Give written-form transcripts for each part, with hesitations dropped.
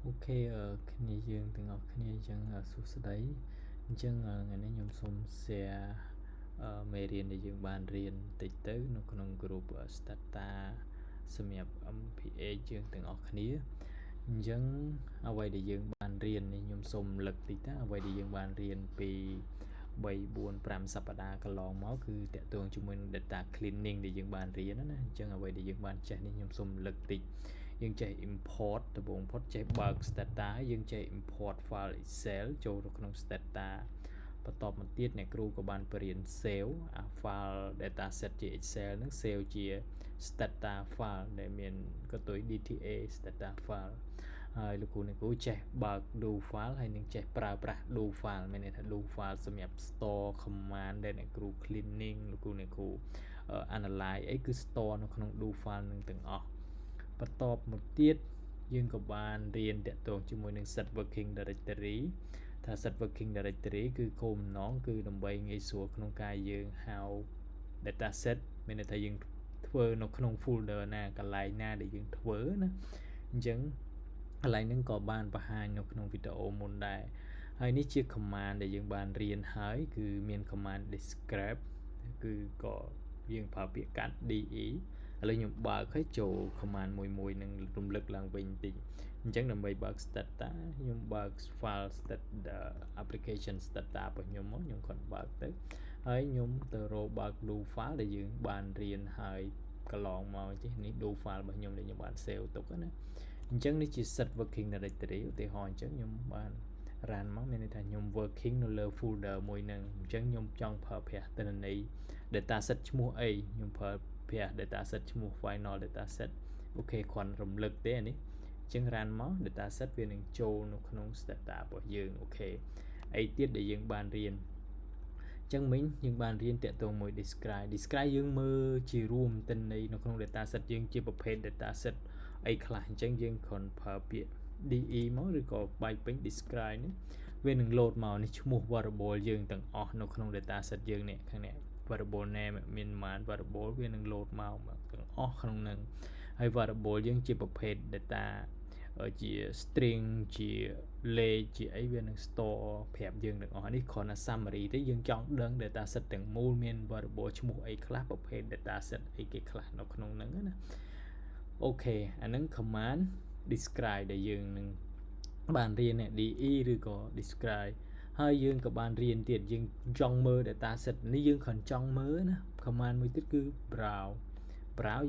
Ok,គ្នាយើងទាំងអស់គ្នាអញ្ចឹងសួស្តីអញ្ចឹងថ្ងៃនេះខ្ញុំសូម share មេរៀនដែលយើងបានរៀនតិចទៅនៅក្នុង group Stata សម្រាប់ MPA យើងទាំងអស់គ្នាអញ្ចឹងអ្វីដែលយើងបានរៀននេះខ្ញុំសូមលើកតិចទៅអ្វីដែលយើងបានរៀនពី3 4 5សប្តាហ៍កន្លងមកគឺតកតងជាមួយនឹង data cleaning ដែលយើងបានរៀនណាអញ្ចឹងអ្វីដែលយើងបានចេះនេះខ្ញុំសូមលើកតិចយើងចេះ import ដំបូងផុតចេះបើក Stata យើងចេះ import file Excel ចូលទៅក្នុង Stata បន្ទាប់មកទៀតអ្នកគ្រូក៏បានបរៀន save អា file data set ជា Excel ហ្នឹង save ជា Stata file ដែលមានក៏ទុយ DTA Stata file ហើយលោកគ្រូចេះបើក do file ហើយនឹងចេះប្រើប្រាស់ do file មានន័យថា do file សម្រាប់ store command ដែលអ្នកគ្រូ cleaning លោកគ្រូ analyze អីគឺ store នៅក្នុង do file នឹងទាំងអស់បន្ទាប់មកទៀតយើងក៏បានរៀនតាក់ទងជាមួយនឹង set working directory ថា set working directory គឺគោលបំណងគឺដើម្បីងាយស្រួលក្នុងការយើងហៅ data set មានន័យថាយើងធ្វើនៅក្នុង folder ណាកន្លែងណាដែលយើងធ្វើណាអញ្ចឹងកន្លែងហ្នឹងក៏បានបង្ហាញនៅក្នុងវីដេអូមុនដែរហើយនេះជា command ដែលយើងបានរៀនហើយគឺមាន command describe គឺក៏យើងប្រើពាក្យកាត់ de ឥឡូវខ្ញុំបើកឲ្យចូល command មួយនឹងរំលឹកឡើងវិញបន្តិចអញ្ចឹងដើម្បីបើក Stata ខ្ញុំបើក file Stata application Stata របស់ខ្ញុំមកខ្ញុំគាត់បើកទៅហើយខ្ញុំទៅរកបើក do file ដែលយើងបានរៀនហើយកន្លងមកចេះនេះ do file របស់ខ្ញុំដែលខ្ញុំបាន save ទុកណាអញ្ចឹងនេះជា set working directory ឧទាហរណ៍អញ្ចឹងខ្ញុំបាន run មកមានន័យថាខ្ញុំ working នៅលើ folder មួយហ្នឹងអញ្ចឹងខ្ញុំចង់ប្រើប្រាស់ទិន្នន័យ data set ឈ្មោះអីខ្ញុំប្រើប្រាស់ data set ឈ្មោះ final data set អូខេគ្រាន់រំលឹកទេអានេះអញ្ចឹង run មក data set វានឹងចូលនៅក្នុង Stata របស់យើងអូខេអីទៀតដែលយើងបានរៀនចឹងមិញយើងបានរៀនតាក់ទងមួយ describe យើងមើលជារួមទិន្នន័យនៅក្នុង data set យើងជាប្រភេទ data set អីខ្លះអញ្ចឹងយើងគ្រាន់ប្រើពាក្យ de មកឬក៏បាយពេញ describe នេះវានឹង load មកនេះឈ្មោះ variable យើងទាំងអស់នៅក្នុង data set យើងនេះខាងនេះ variable name មានប្រមាណ variable វានឹង load មកទាំងអស់ក្នុងនឹងហើយ variable យើងជាប្រភេទ data ជា string ជាលេខជាអីវានឹង store ប្រាប់យើងទាំងអស់នេះគ្រាន់តែ summary ទេយើងចង់ដឹង data set ទាំងមូលមាន variable ឈ្មោះអីខ្លះប្រភេទ data set អីគេខ្លះនៅក្នុងហ្នឹងណាអូខេអាហ្នឹង command describe ដែលយើងនឹងបានរៀន de ឬក៏ describe ហើយយើងក៏បានរៀនទៀតយើងចង់មើល data set នេះយើងគ្រាន់ចង់មើលណា command មួយទៀតគឺ browse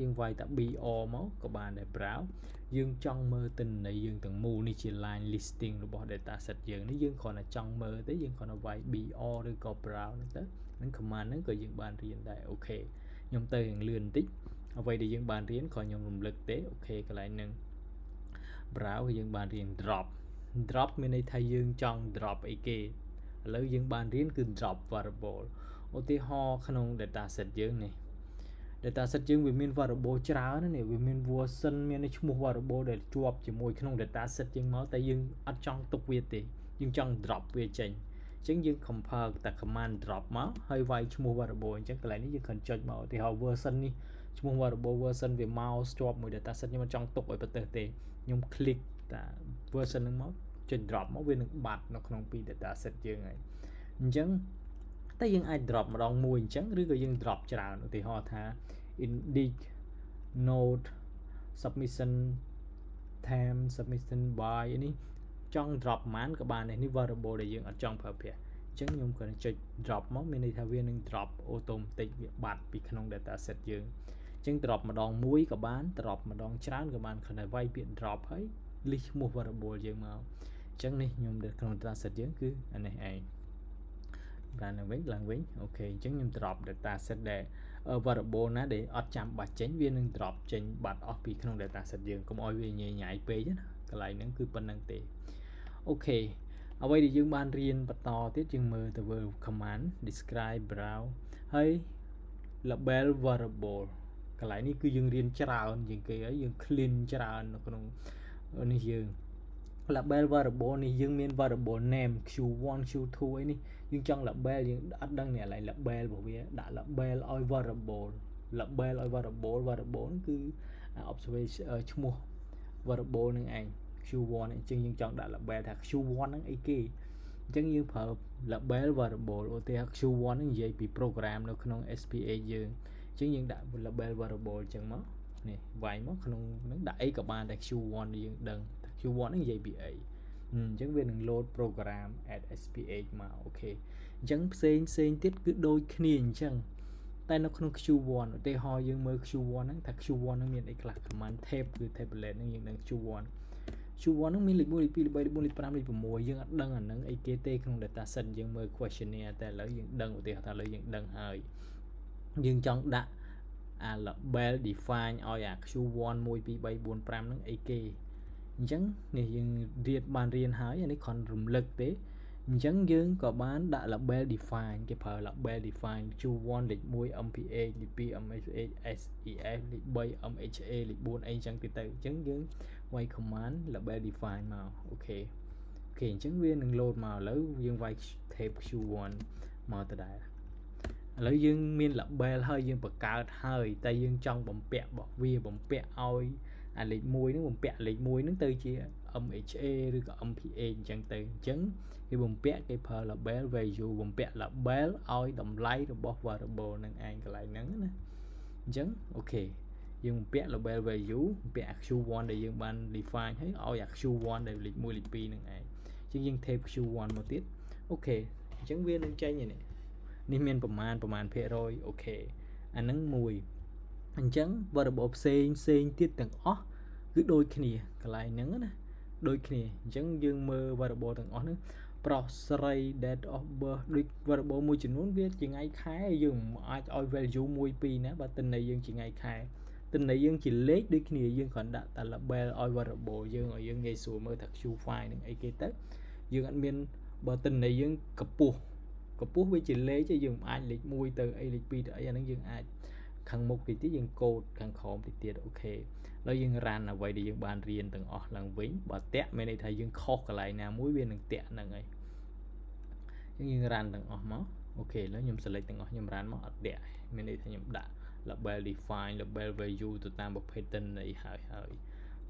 យើងវាយតា br មកក៏បានដែរ browse យើងចង់មើលទិន្នន័យយើងទាំងមូលនេះជា line listing របស់ data set យើងនេះយើងគ្រាន់តែចង់មើលទេយើងគ្រាន់តែវាយ br ឬក៏ browse ហ្នឹងទៅនឹង command ហ្នឹងក៏យើងបានរៀនដែរអូខេខ្ញុំទៅរៀងលឿនបន្តិចអ្វីដែលយើងបានរៀនគ្រាន់ខ្ញុំរំលឹកទេអូខេកន្លែងហ្នឹង browse យើងបានរៀន drop មានន័យថាយើងចង់ drop អីគេឥឡូវយើងបានរៀនគឺ drop variable ឧទាហរណ៍ក្នុង data set យើងនេះ data set យើងវាមាន variable ច្រើនណាស់វាមាន version មានឈ្មោះ variable ដែលជាប់ជាមួយក្នុង data set យើងមកតែយើងអត់ចង់ទុកវាទេយើងចង់ drop វាចេញអញ្ចឹងយើង compile តែ command drop មកហើយវាយឈ្មោះ variable អញ្ចឹងកន្លែងនេះយើងគ្រាន់ចុចមកឧទាហរណ៍ version នេះឈ្មោះ variable version វាមកស្ជាប់មួយ data set ខ្ញុំអត់ចង់ទុកឲ្យប្រទេសទេខ្ញុំ click តា version ហ្នឹងមកចុច drop មកវានឹងបាត់នៅក្នុងពី data set យើងហើយអញ្ចឹងតែយើងអាច drop ម្ដងមួយអញ្ចឹងឬក៏យើង drop ច្រើនឧទាហរណ៍ថា index node submission time submission by នេះចង់ drop ប៉ុន្មានក៏បានដែរនេះ variable ដែលយើងអត់ចង់ប្រើប្រាស់អញ្ចឹងខ្ញុំគ្រាន់តែចុច drop មកមានន័យថាវានឹង drop automatic វាបាត់ពីក្នុង data set យើងអញ្ចឹង drop ម្ដងមួយក៏បាន drop ម្ដងច្រើនក៏បានគ្រាន់តែវាយពាក្យ drop ហើយ list ឈ្មោះ variable យើងមកអញ្ចឹងនេះខ្ញុំក្នុង data set យើងគឺអានេះឯងបានឡើងវិញអូខេអញ្ចឹងខ្ញុំ drop data set ដែល variable ណាដែលអត់ចាំបាច់ចេញវានឹង drop ចេញបាត់អស់ពីក្នុង data set យើងកុំឲ្យវាញ៉ៃញ៉ៃពេកណាកន្លែងហ្នឹងគឺប៉ុណ្្នឹងទេអូខេអ្វីដែលយើងបានរៀនបន្តទៀតយើងមើលទៅលើ command describe browse ហើយ label variable កន្លែងនេះគឺយើងរៀនច្រើនជាងគេហើយយើង clean ច្រើននៅក្នុងនេះយើង label variable នេះយើងមាន variable name q1 q2 អីនេះយើងចង់ label យើងអត់ដឹងនេះកន្លែង label របស់វាដាក់ label ឲ្យ variable ហ្នឹងគឺ observation ឈ្មោះ variable នឹងឯង Q1 អញ្ចឹងយើងចង់ដាក់ label ថា Q1 ហ្នឹងអីគេអញ្ចឹងយើងប្រើ label variable ឧទាហរណ៍ Q1 ហ្នឹងនិយាយពី program នៅក្នុង SPA យើងអញ្ចឹងយើងដាក់ label variable អញ្ចឹងមកនេះវាយមកក្នុងហ្នឹងដាក់អីក៏បានតែ Q1 យើងដឹងថា Q1 ហ្នឹងនិយាយពីអីអញ្ចឹងវានឹង load program at SPH មកអូខេអញ្ចឹងផ្សេងទៀតគឺដូចគ្នាអញ្ចឹងតែនៅក្នុង Q1 ឧទាហរណ៍យើងមើល Q1 ហ្នឹងថា Q1 ហ្នឹងមានអីខ្លះ command tab គឺ tablet ហ្នឹងយើងដឹង Q1 ហ្នឹងមានលេខ1លេខ2លេខ3លេខ4លេខ5លេខ6យើងអត់ដឹងអាហ្នឹងអីគេទេក្នុង data set យើងមើល questionnaire តែឥឡូវយើងដឹងឧទាហរណ៍ថាឥឡូវយើងដឹងហើយយើងចង់ដាក់អា label define ឲ្យអា Q1 1 2 3 4 5ហ្នឹងអីគេអញ្ចឹងនេះយើងបានរៀនហើយអានេះគ្រាន់រំលឹកទេអញ្ចឹងយើងក៏បានដាក់ label define គេប្រើ label define Q1 លេខ1 MPH លេខ2 MSH SEF លេខ3 MHA លេខ4អីអញ្ចឹងទៅអញ្ចឹងយើងវាយ command label define មកអូខេអញ្ចឹងវានឹង load មកឥឡូវយើងវាយ tab Q1 មកទៅដែរឥឡូវយើងមាន label ហើយយើងបង្កើតហើយតែយើងចង់បំពាក់របស់វាបំពាក់ឲ្យអាលេខ1ហ្នឹងបំពាក់លេខ1ហ្នឹងទៅជា MHA ឬក៏ MPA អញ្ចឹងទៅអញ្ចឹងគេបំពាក់គេប្រើ label value បំពាក់ label ឲ្យតម្លៃរបស់ variable នឹងឯងកន្លែងហ្នឹងណាអញ្ចឹងអូខេយើងបំពាក់ label value បំពាក់ Q1 ដែលយើងបាន define ហើយឲ្យ Q1 ដែលលេខ1លេខ2នឹងឯងអញ្ចឹងយើង tab Q1 មកទៀតអូខេអញ្ចឹងវានឹងចេញនេះមានប្រមាណភាគរយអូខេអាហ្នឹងមួយអញ្ចឹង variable ផ្សេងទៀតទាំងអស់គឺដូចគ្នាកន្លែងហ្នឹងណាដូចគ្នាអញ្ចឹងយើងមើល variable ទាំងអស់ហ្នឹងប្រុសស្រី date of birth ដូច variable មួយចំនួនវាជាថ្ងៃខែយើងមិនអាចឲ្យ value 1 2ណាបើទិន្នន័យយើងជាថ្ងៃខែទិន្នន័យយើងជាលេខដូចគ្នាយើងគ្រាន់ដាក់តែ label ឲ្យ variable យើងឲ្យយើងងាយស្រួលមើលថា Q file នឹងអីគេទៅយើងអត់មានបើទិន្នន័យយើងកម្ពស់វាជាលេខយើងមិនអាចលេខ1ទៅអីលេខ2ទៅអីអាហ្នឹងយើងអាចខាងមុខតិចទៀតយើងកូដខាងក្រោមតិចទៀតអូខេហើយយើង run អ្វីដែលយើងបានរៀនទាំងអស់ឡើងវិញបើតាក់មានន័យថាយើងខុសកន្លែងណាមួយវានឹងតាក់ហ្នឹងហើយអញ្ចឹងយើង run ទាំងអស់មកអូខេឥឡូវខ្ញុំ select ទាំងអស់ខ្ញុំ run មកអត់តាក់មានន័យថាខ្ញុំដាក់ label define label value ទៅតាមប្រភេទទិន្នន័យហើយ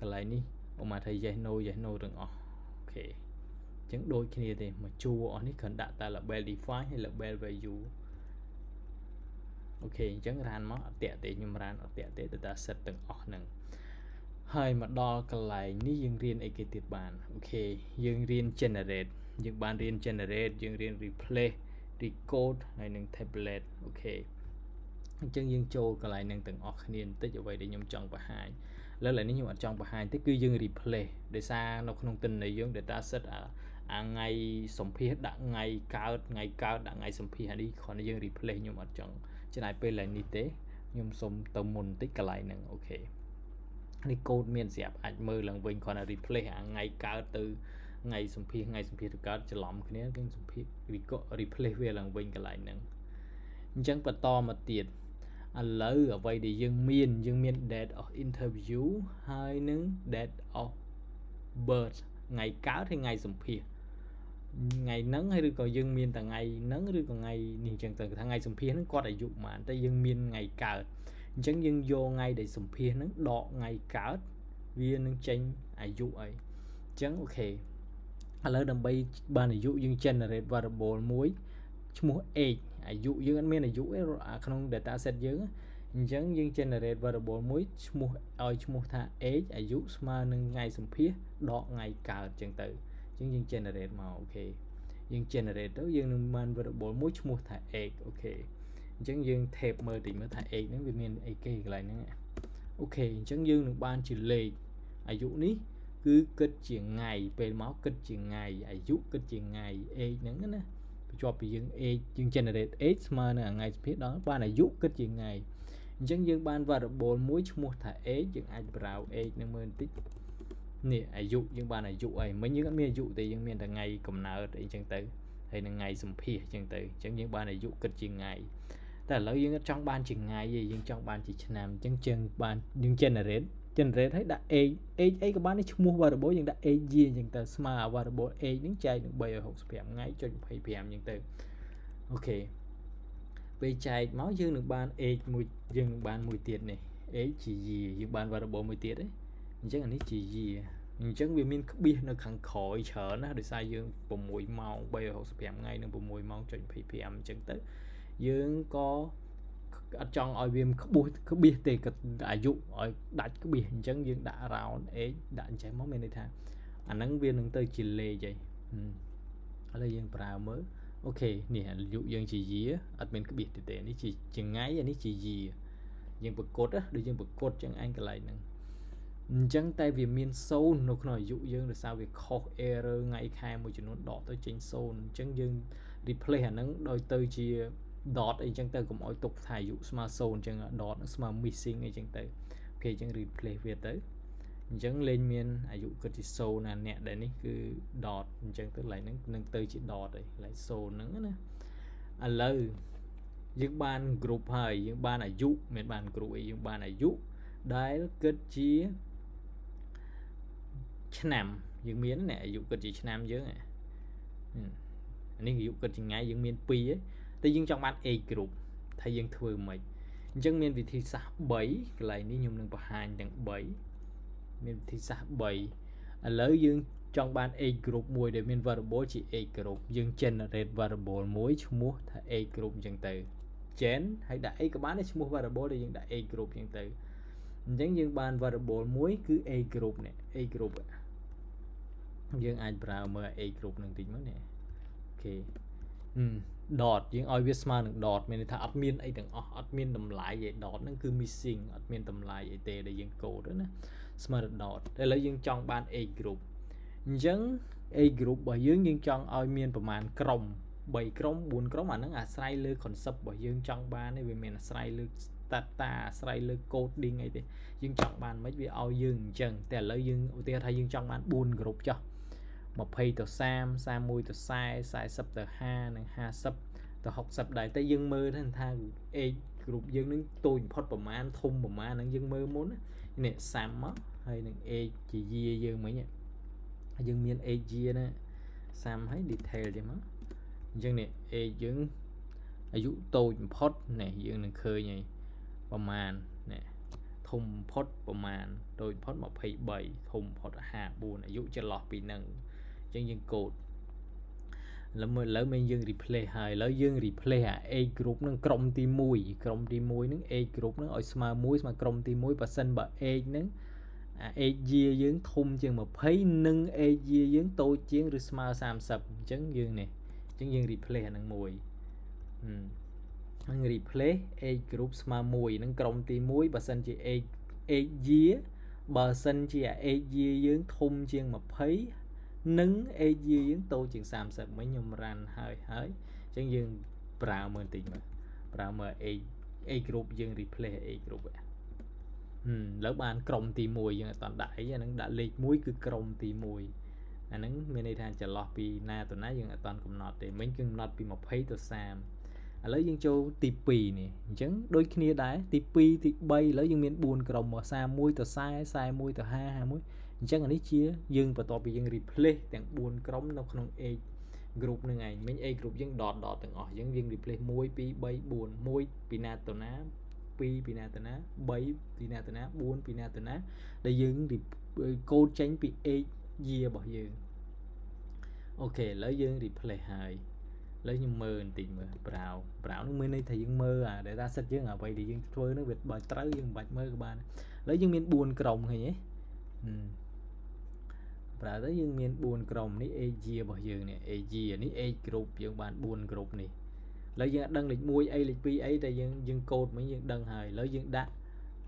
កន្លែងនេះឧមាថា yes no ទាំងអស់អូខេអញ្ចឹងដូចគ្នាទេមកជួអស់នេះគ្រាន់ដាក់តែ label define ហើយ label value អូខេអញ្ចឹង run មកអត់តាក់ទេខ្ញុំ run អត់តាក់ទេ data set ទាំងអស់ហ្នឹងហើយមកដល់កន្លែងនេះយើងរៀនអីគេទៀតបានអូខេយើងរៀន generate យើងបានរៀន generate យើងរៀន replace recode ហើយនឹង tablet អូខេអញ្ចឹងយើងចូលកន្លែងហ្នឹងទាំងអស់គ្នាបន្តិចអ្វីដែលខ្ញុំចង់បង្ហាញឥឡូវនេះខ្ញុំអត់ចង់បង្ហាញទេគឺយើង replace ដោយសារនៅក្នុងទិន្នន័យយើង data set ថ្ងៃសម្ភាសដាក់ថ្ងៃកើតដាក់ថ្ងៃសម្ភាសអានេះគ្រាន់តែយើង replace ខ្ញុំអត់ចង់ចំណាយពេលឡើងនេះទេខ្ញុំសុំទៅមុនបន្តិចកន្លែងហ្នឹងអូខេនេះកូដមានស្រាប់អាចមើលឡើងវិញគ្រាន់តែ replace ថ្ងៃកើតទៅថ្ងៃសម្ភាសទៅកើតច្រឡំគ្នាយើងសម្ភាស replace វាឡើងវិញកន្លែងហ្នឹងអញ្ចឹងបន្តមកទៀតឥឡូវអ្វីដែលយើងមាន date of interview ហើយនឹង date of birth ថ្ងៃកើតហើយថ្ងៃសម្ភាសថ្ងៃហ្នឹងហើយឬក៏យើងមានតែថ្ងៃហ្នឹងឬក៏ថ្ងៃនេះអញ្ចឹងទៅថ្ងៃសម្ភាសហ្នឹងគាត់អាយុប៉ុន្មានតែយើងមានថ្ងៃកើតអញ្ចឹងយើងយកថ្ងៃដែលសម្ភាសហ្នឹងដកថ្ងៃកើតវានឹងចេញអាយុអីអញ្ចឹងអូខេឥឡូវដើម្បីបានអាយុយើង generate variable មួយឈ្មោះ age អាយុយើងអត់មានអាយុទេក្នុង data set យើងអញ្ចឹងយើង generate variable មួយឈ្មោះឲ្យឈ្មោះថា age អាយុស្មើនឹងថ្ងៃសម្ភាសដកថ្ងៃកើតអញ្ចឹងទៅអញ្ចឹងយើង generate មកអូខេយើង generate ទៅយើងនឹងបាន variable មួយឈ្មោះថា age អូខេអញ្ចឹងយើង tab មើលតិចមើលថា age ហ្នឹងវាមានអីគេកន្លែងហ្នឹងអូខេអញ្ចឹងយើងនឹងបានជាលេខអាយុនេះគឺគិតជាថ្ងៃពេលមកគិតជាថ្ងៃអាយុគិតជាថ្ងៃ age ហ្នឹងណាបញ្ជាប់ពីយើង age យើង generate age ស្មើនឹងថ្ងៃសម្ភាសដល់បានអាយុគិតជាថ្ងៃអញ្ចឹងយើងបាន variable មួយឈ្មោះថា age យើងអាច browse age នឹងមើលបន្តិចនេះអាយុយើងបានអាយុអីមិញយើងអត់មានអាយុទេយើងមានតែថ្ងៃកំណើតអីចឹងទៅហើយនឹងថ្ងៃសម្ភាសចឹងទៅអញ្ចឹងយើងបានអាយុគិតជាថ្ងៃតែឥឡូវយើងអត់ចង់បានជាថ្ងៃទេយើងចង់បានជាឆ្នាំអញ្ចឹងយើងបានយើង generate ឲ្យដាក់ age អីក៏បានឈ្មោះ variable យើងដាក់ age year អញ្ចឹងទៅស្មើ variable age ហ្នឹងចែកនឹង365ថ្ងៃចុច25អញ្ចឹងទៅអូខេពេលចែកមកយើងនឹងបាន age មួយយើងនឹងបានមួយទៀតនេះ age ជា year យើងបាន variable មួយទៀតទេអញ្ចឹងអានេះជា year ខ្ញុំ chẳng vì mình biết nó khẳng khỏi chờ nó để sai dương bộ mũi màu bây giờ 65 ngày nó bộ mũi màu trên ppm chẳng tới dương có trong ở viêm có biết thì đại dụ ở đại có biết chẳng dương đã rào ấy đã chảy máu men thang anh nắng viên đừng tới chỉ lệ vậy ở đây dương vào mới ok nè dụ dương chỉ gì á admin có biết thì để nó chỉ chừng ngay vậy nó chỉ gì dương bật cốt á để dương bật cốt chẳng anh cái lại nè chẳng tay vì miền sâu nó nói dụ dương là sao việc khó error ngay khai một chuyện nó đỏ tới trên sâu chẳng dương replay hẳn nắng đôi từ chỉ dot ấy chẳng tới cũng mỗi tục thải dụ smart zone chẳng dot nó smart missing ấy chẳng tới ok chẳng replay về tới chẳng lên miền dụ cái chỉ sâu là nè đấy ní cứ dot chẳng tới lại nâng từ chỉ dot đấy lại sâu nữa nè lời những ban group hay những ban dụ miền ban group ấy những ban dụ đấy kết chia năm những miếng này dụ kết chỉ năm chứ này nên dụ kết chỉ ngay những miếng pi ấy tại nhưng trong ban A group thay dân thừa mày dân miền vị thị xã 7 lại ní nhung nâng vào 2 đằng 7 miền thị xã 7 lấy dương trong ban A group mùi để miền variable chỉ A group dương generate variable mối mua thay A group dân từ chén hay đại các bạn ấy mua variable để dân đại A group dân từ giống như ban variable mối cứ A group này A group dương ai browser mở A group nâng tính mới nè ok dot những ai biết smart được dot mình thà admin ấy đừng admin tầm lại vậy dot nó cứ missing admin tầm lại vậy tê để dân code đó nè smart dot đây là dân trong ban A group giống A group bởi dương dân trong adminประมาณ ក្រុម 3 ក្រុម 4 ក្រុម អាហ្នឹងអាស្រ័យលើ concept របស់យើងចង់បាននេះវាមានអាស្រ័យលើ data អាស្រ័យលើ coding អីទេយើងចង់បានមិនវាឲ្យយើងអញ្ចឹងតែឥឡូវយើងឧទាហរណ៍ថាយើងចង់បាន 4 group ចុះ 20 ទៅ 30 31ទៅ 40 40ទៅ 50 និង 50ទៅ 60 ដែរតែយើងមើលថា A group យើងនឹងទូចបំផុតប្រមាណធំប្រមាណហ្នឹងយើងមើលមុននេះសាំមកហើយនឹង A ជា year យើងមិញយើងមាន A year ណាសាំហើយ detail ទេមកអញ្ចឹងនេះ A យើងអាយុតូចបំផុតនេះយើងនឹងឃើញហើយប្រមាណនេះធំបំផុតប្រមាណតូចបំផុត 23 ធំបំផុត 54 អាយុចន្លោះពីហ្នឹងអញ្ចឹងយើងកូដឥឡូវmìnhយើង replace ហើយឥឡូវយើង replace អា A group នឹងក្រុមទី1ក្រុមទី1នឹង A group នឹងឲ្យស្មើ1ស្មើក្រុមទី1បើសិនបើ A នឹងអា A year យើងធំជាង 20 និង A year យើងតូចជាងឬស្មើ 30 អញ្ចឹងយើងនេះអញ្ចឹងយើង replace អានឹងមួយនឹង replace A group ស្មើ1នឹងក្រុមទី1បើសិនជា A year បើសិនជា A year យើងធំជាង 20 និង A year យើងតូចជាង 30 មិញខ្ញុំ run ហើយអញ្ចឹងយើងប្រើមើលបន្តិចមើលប្រើមើល A group យើង replace A group លើបានក្រុមទី1យើងអត់ដាក់អីអានឹងដាក់លេខ1គឺក្រុមទី1អាហ្នឹងមានន័យថាចន្លោះពីណាទៅណាយើងអត់កំណត់ទេមិញគឺកំណត់ពី20ទៅ30ឥឡូវយើងចូលទី2នេះអញ្ចឹងដូចគ្នាដែរទី2ទី3ឥឡូវយើងមាន4ក្រុមមក31ទៅ40 41ទៅ50 51អញ្ចឹងអានេះជាយើងបន្ទាប់ពីយើង replace ទាំង4ក្រុមនៅក្នុង A group នឹងឯងមិញ A group យើង dot ទាំងអស់អញ្ចឹងយើង replace 1 2 3 4 1ពីណាទៅណា2ពីណាទៅណា3ពីណាទៅណា4ពីណាទៅណាដែលយើងកូដចេញពី A year របស់យើងអូខេឥឡូវយើង replace ហើយឥឡូវខ្ញុំមើលបន្តិចមើល browse នោះមានន័យថាយើងមើលអា data set យើងអ្វីដែលយើងធ្វើនោះវាបើត្រូវយើងមិនបាច់មើលក៏បានឥឡូវយើងមាន4ក្រុមឃើញទេប្រើទៅយើងមាន4ក្រុមនេះ A year របស់យើងនេះ A year នេះ A group យើងបាន4 group នេះឥឡូវយើងដឹងលេខ1អីលេខ2អីតែយើងកូដមិញយើងដឹងហើយឥឡូវយើងដាក់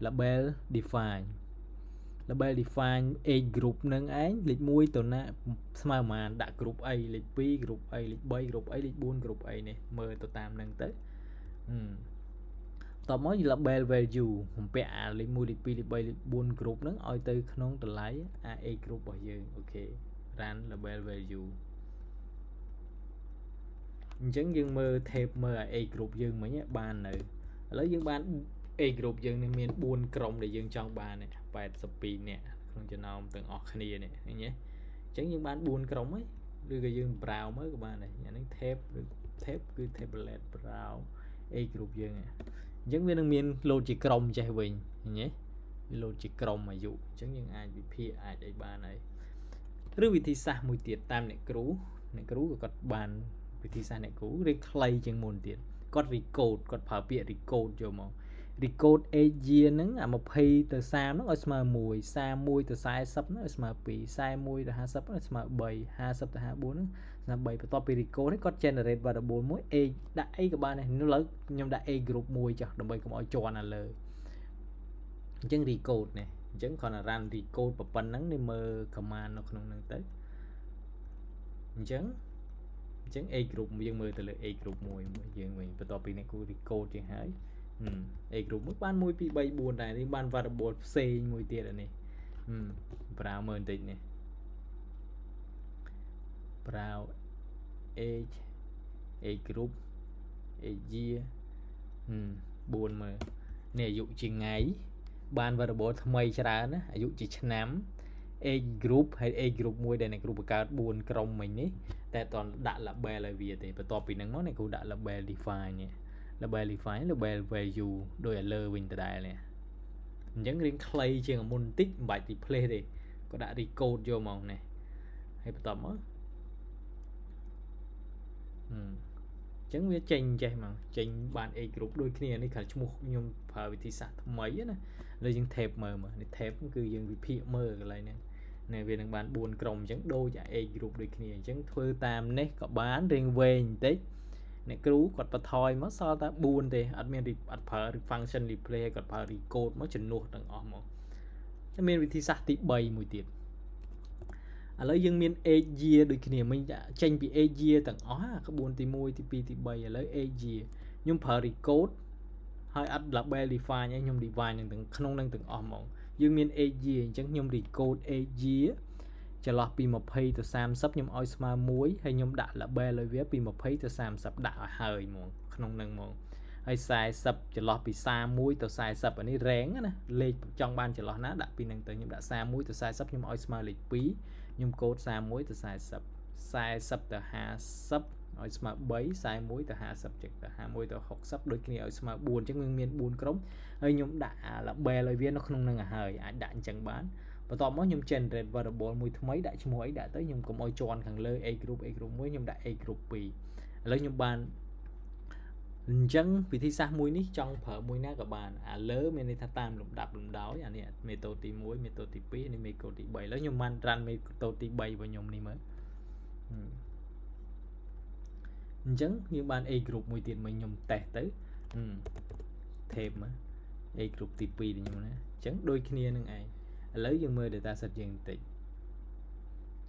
label define A group នឹងឯងលេខ1ទៅណាស្មើប៉ុន្មានដាក់ group អីលេខ2 group អីលេខ3 group អីលេខ4 group អីនេះមើលទៅតាមហ្នឹងទៅតមក label value បំពាក់អាលេខ1លេខ2លេខ3លេខ4 group ហ្នឹងឲ្យទៅក្នុងតម្លៃអា A group របស់យើងអូខេ run label value អញ្ចឹងយើងមើល tab មើល A group យើងមិញបាននៅឥឡូវយើងបាន A group យើងនេះមាន4ក្រុមដែលយើងចង់បាន82នាក់ក្នុងចំណោមទាំងអស់គ្នានេះឃើញទេអញ្ចឹងយើងបាន4ក្រុមហើយឬក៏យើង browse មើលក៏បានដែរអានេះ tab ឬ tab គឺ tablet browse A group យើងអញ្ចឹងវានឹងមាន load ជាក្រុមចេះវិញឃើញទេវា load ជាក្រុមអាយុអញ្ចឹងយើងអាចវិភាគអាចអីបានហើយ ឬវិធីសាស្ត្រមួយទៀតតាមអ្នកគ្រូក៏គាត់បានវិធីសាស្ត្រអ្នកគ្រូរៀងខ្លីជាងមុនទៀតគាត់ recode គាត់ប្រើពាក្យ recode យកមក recode age year ហ្នឹងអា20ទៅ30ហ្នឹងឲ្យស្មើ1 31ទៅ40ហ្នឹងឲ្យស្មើ2 41ទៅ50ហ្នឹងឲ្យស្មើ3 50ទៅ54ហ្នឹងស្មើ3បន្ទាប់ពី recode ហ្នឹងគាត់ generate variable មួយ age ដាក់អីក៏បានដែរឥឡូវខ្ញុំដាក់ age group មួយចុះដើម្បីកុំឲ្យជាន់អាលើអញ្ចឹង recode នេះអញ្ចឹងគ្រាន់តែ run recode ប៉ុណ្ណឹងនេះមើល command នៅក្នុងហ្នឹងទៅអញ្ចឹង age group យើងមើលទៅលើ age group មួយយើងវិញបន្ទាប់ពីនេះគូ recode ជាងហើយage group មួយបាន1 2 3 4ដែរនេះបាន variable ផ្សេងមួយទៀតអានេះប្រើមើលបន្តិចនេះប្រើ age group age year 4មើលនេះអាយុជាថ្ងៃបាន variable ថ្មីច្រើនណាអាយុជាឆ្នាំ age group ហើយ age group មួយដែលអ្នកគ្រូបង្កើត4ក្រុមមិញនេះតែអត់ដាក់ label ឲ្យវាទេបន្ទាប់ពីហ្នឹងមកអ្នកគ្រូដាក់ label define label value ដោយឲ្យលើវិញដដែលនេះអញ្ចឹងរៀងខ្លីជាងមុនបន្តិចមិនបាច់ replace ទេក៏ដាក់ recode យកមកនេះហើយបន្ទាប់មកអញ្ចឹងវាចេញចេះមកចេញបាន age group ដូចគ្នានេះគ្រាន់ឈ្មោះខ្ញុំប្រើវិធីសាស្ត្រថ្មីណាឥឡូវយើង tab មើលនេះ tab គឺយើងវិភាគមើលកន្លែងហ្នឹងនេះវានឹងបាន4ក្រុមអញ្ចឹងដូចអា age group ដូចគ្នាអញ្ចឹងធ្វើតាមនេះក៏បានរៀងវែងបន្តិចអ្នកគ្រូគាត់បន្ថយមកសល់តែ4ទេអត់មានអត់ប្រើ function replace គាត់ប្រើ recode មកជំនួសទាំងអស់មកតែមានវិធីសាស្ត្រទី3មួយទៀតឥឡូវយើងមាន age year ដូចគ្នាមិញចេញពី age year ទាំងអស់ក្បួនទី1ទី2ទី3ឥឡូវ age year ខ្ញុំប្រើ recode ហើយអត់ label define ឯងខ្ញុំ define នឹងទាំងក្នុងនឹងទាំងអស់ហ្មងយើងមាន age year អញ្ចឹងខ្ញុំ recode age year ចន្លោះពី20ទៅ30ខ្ញុំឲ្យស្មើ1ហើយខ្ញុំដាក់ label ឲ្យវាពី20ទៅ30ដាក់ឲ្យហើយហ្មងក្នុងនឹងហ្មងហើយ40ចន្លោះពី31ទៅ40អានេះ rank ណាលេខចង់បានចន្លោះណាដាក់ពីនឹងទៅខ្ញុំដាក់31ទៅ40ខ្ញុំឲ្យស្មើលេខ2ខ្ញុំកូដ31ទៅ40 40ទៅ50ឲ្យស្មើ3 41ទៅ50ចឹងទៅ51ទៅ60ដូចគ្នាឲ្យស្មើ4អញ្ចឹងយើងមាន4ក្រុមហើយខ្ញុំដាក់ label ឲ្យវានៅក្នុងនឹងឲ្យហើយអាចដាក់អញ្ចឹងបានបន្ទាប់មកខ្ញុំ generate variable មួយថ្មីដាក់ឈ្មោះអីដាក់ទៅខ្ញុំកុំឲ្យជាន់ខាងលើ age group 1ខ្ញុំដាក់ age group 2ឥឡូវខ្ញុំបានអញ្ចឹងវិធីសាស្ត្រមួយនេះចង់ប្រើមួយណាក៏បានអាលើមានន័យថាតាមលំដាប់លំដោយអានេះ method ទី1 method ទី2នេះ method ទី3ឥឡូវខ្ញុំបាន run method ទី3របស់ខ្ញុំនេះមើលអញ្ចឹងយើងបាន age group មួយទៀតមកខ្ញុំតេស្តទៅtab មើល age group ទី2នេះខ្ញុំណាអញ្ចឹងដូចគ្នានឹងឯងឥឡូវយើងមើល data set យើងបន្តិច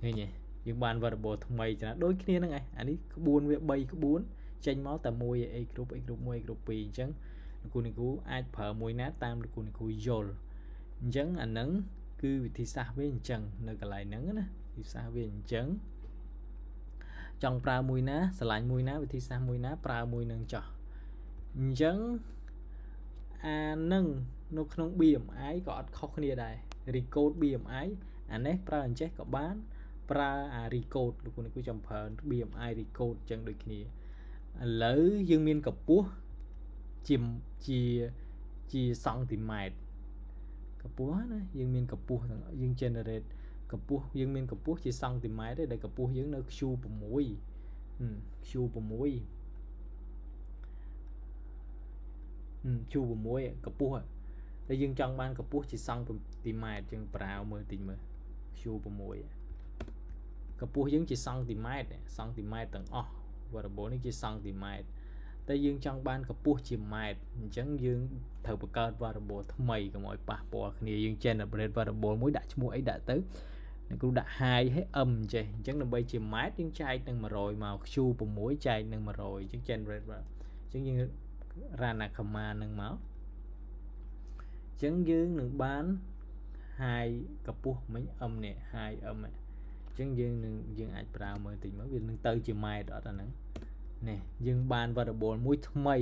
ឃើញទេយើងបាន variable ថ្មីច្រើនដូចគ្នានឹងឯងអានេះក្បួនវា3ក្បួនចេញមកតែមួយ age group 1 age group 2អញ្ចឹងលោកគ្រូអាចប្រើមួយណាតាមលោកគ្រូយល់អញ្ចឹងអាហ្នឹងគឺវិធីសាស្ត្រវាអញ្ចឹងនៅកន្លែងហ្នឹងណាវិធីសាស្ត្រវាអញ្ចឹងចង់ប្រើមួយណាឆ្លាញ់មួយណាវិធីសាស្ត្រមួយណាប្រើមួយនឹងចោះអញ្ចឹងអានឹងនៅក្នុង BMI ក៏អត់ខុសគ្នាដែរ recode BMI អានេះប្រើអញ្ចេះក៏បានប្រើអា recode លោកគ្រូចាំប្រើ BMI recode អញ្ចឹងដូចគ្នាឥឡូវយើងមានកម្ពស់ជាសង់ទីម៉ែត្រកម្ពស់ណាយើងមានកម្ពស់យើង generate កម្ពស់យើងមានកម្ពស់ជាសង់ទីម៉ែត្រទេដែលកម្ពស់យើងនៅ Q6 Q6 កម្ពស់តែយើងចង់បានកម្ពស់ជាសង់ទីម៉ែត្រយើងប្រើមើលតិចមើល Q6 កម្ពស់យើងជាសង់ទីម៉ែត្រទាំងអស់ variable នេះជាសង់ទីម៉ែត្រតែយើងចង់បានកម្ពស់ជាម៉ែត្រអញ្ចឹងយើងត្រូវបង្កើត variable ថ្មីកុំឲ្យប៉ះពាល់គ្នាយើង generate variable មួយដាក់ឈ្មោះអីដាក់ទៅអ្នកគ្រូដាក់ high ហើយ ចេះអញ្ចឹងដើម្បីជាម៉ែត្រយើងចែកនឹង100មក Q6 ចែកនឹង100អញ្ចឹង generate អញ្ចឹងយើង run អា command នឹងមកអញ្ចឹងយើងនឹងបាន high កម្ពស់មិញ នេះ high អញ្ចឹងយើងអាចប្រើមើលតិចមកវានឹងទៅជាម៉ែត្រអត់អាហ្នឹងនេះយើងបាន variable មួយថ្មី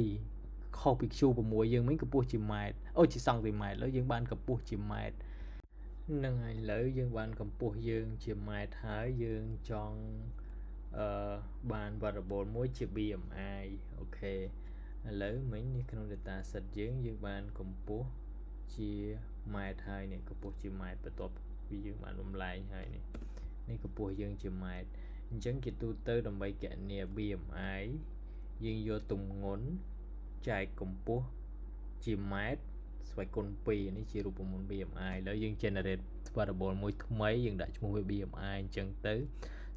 ខុសពី Q6 យើងមិញកម្ពស់ជាម៉ែត្រជាសង់ទីម៉ែត្រឥឡូវយើងបានកម្ពស់ជាម៉ែត្រនឹងហើយឥឡូវយើងបានកម្ពស់យើងជាម៉ែត្រហើយយើងចង់បាន variable មួយជា BMI អូខេឥឡូវមិញនេះក្នុង data set យើងបានកម្ពស់ជាម៉ែត្រហើយនេះកម្ពស់ជាម៉ែត្របន្ទាប់ពីយើងបានបំលែងហើយនេះ នេះកម្ពស់យើងជាម៉ែត្រអញ្ចឹងគេទូទៅដើម្បីគណនា BMI យើងយកទម្ងន់ចែកកម្ពស់ជាម៉ែត្រស្វ័យគុណ2នេះជារូបមន្ត BMI ឥឡូវយើង generate variable មួយថ្មីយើងដាក់ឈ្មោះវា BMI អញ្ចឹងទៅ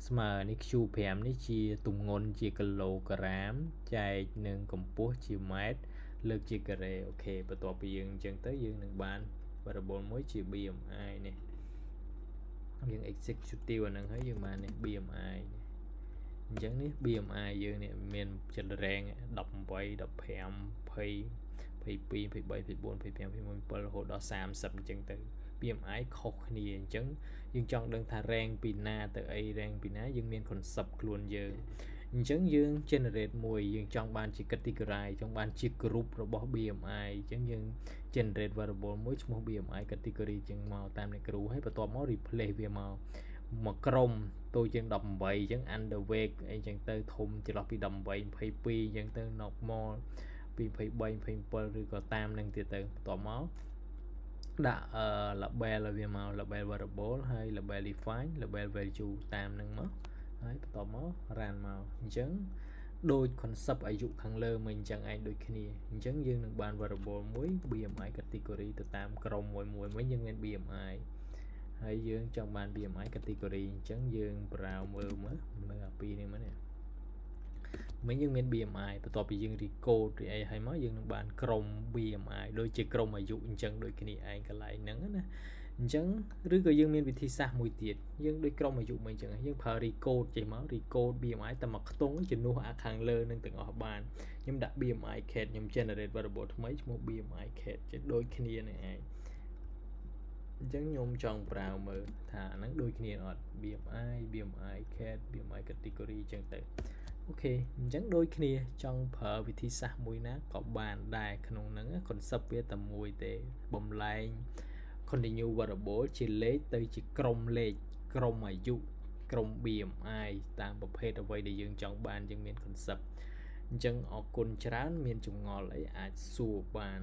ស្មើនេះ Q5 នេះជាទម្ងន់ជាគីឡូក្រាមចែកនឹងកម្ពស់ជាម៉ែត្រលើកជាការ៉េអូខេបន្ទាប់ពីយើងអញ្ចឹងទៅយើងនឹងបាន variable មួយជា BMI នេះយើង execute អាហ្នឹងហើយយើងបាននេះ BMI អញ្ចឹងនេះ BMI យើងនេះមានចលរែង18 15 20 22 23 24 25 27រហូតដល់30អញ្ចឹងទៅ BMI ខុសគ្នាអញ្ចឹងយើងចង់ដឹងថា rank ពីណាទៅអី rank ពីណាយើងមាន concept ខ្លួនយើងអញ្ចឹងយើង generate មួយយើងចង់បានជា category ចង់បានជា group របស់ BMI អញ្ចឹងយើង generate variable មួយឈ្មោះ BMI category អញ្ចឹងមកតាមអ្នកគ្រូហើយបន្ទាប់មក replace វាមកក្រុមតូចជាង18អញ្ចឹង underweight អីចឹងទៅធំចន្លោះពី18 22អញ្ចឹងទៅ normal ពី23 27ឬក៏តាមនឹងទៀតទៅបន្ទាប់មកដាក់label ឲ្យវាមក label variable ហើយ label define label value តាមនឹងមកហើយបន្ទាប់មក run មកអញ្ចឹងដូច concept អាយុខាងលើមិនអញ្ចឹងឯងដូចគ្នាអញ្ចឹងយើងនឹងបាន variable មួយ BMI category ទៅតាមក្រុមមួយវិញយើងមាន BMI ហើយយើងចង់បាន BMI category អញ្ចឹងយើងប្រើមើលអាពីរនេះមកនេះមិញយើងមាន BMI បន្ទាប់ពីយើង recode ឬអីហើយមកយើងនឹងបានក្រុម BMI ដូចជាក្រុមអាយុអញ្ចឹងដូចគ្នាឯងកន្លែងហ្នឹងណាអញ្ចឹងឬក៏យើងមានវិធីសាស្ត្រមួយទៀតយើងដូចក្រុមអាយុមិនអញ្ចឹងយើងប្រើ recode ចេះមក recode BMI តែមកខ្ទង់ជំនួសអាខាងលើនឹងទាំងអស់បានខ្ញុំដាក់ BMI cat ខ្ញុំ generate variable ថ្មីឈ្មោះ BMI cat ចេះដូចគ្នានេះឯងអញ្ចឹងខ្ញុំចង់ប្រើមើលថាហ្នឹងដូចគ្នាអត់ BMI cat BMI category អញ្ចឹងទៅអូខេអញ្ចឹងដូចគ្នាចង់ប្រើវិធីសាស្ត្រមួយណាក៏បានដែរក្នុងហ្នឹង concept វាតែមួយទេបំលែង continue variable ជាលេខទៅជាក្រុមលេខក្រុមអាយុក្រុម BMI តាមប្រភេទអ្វីដែលយើងចង់បានយើងមាន concept អញ្ចឹងអរគុណច្រើនមានចម្ងល់អីអាចសួរបាន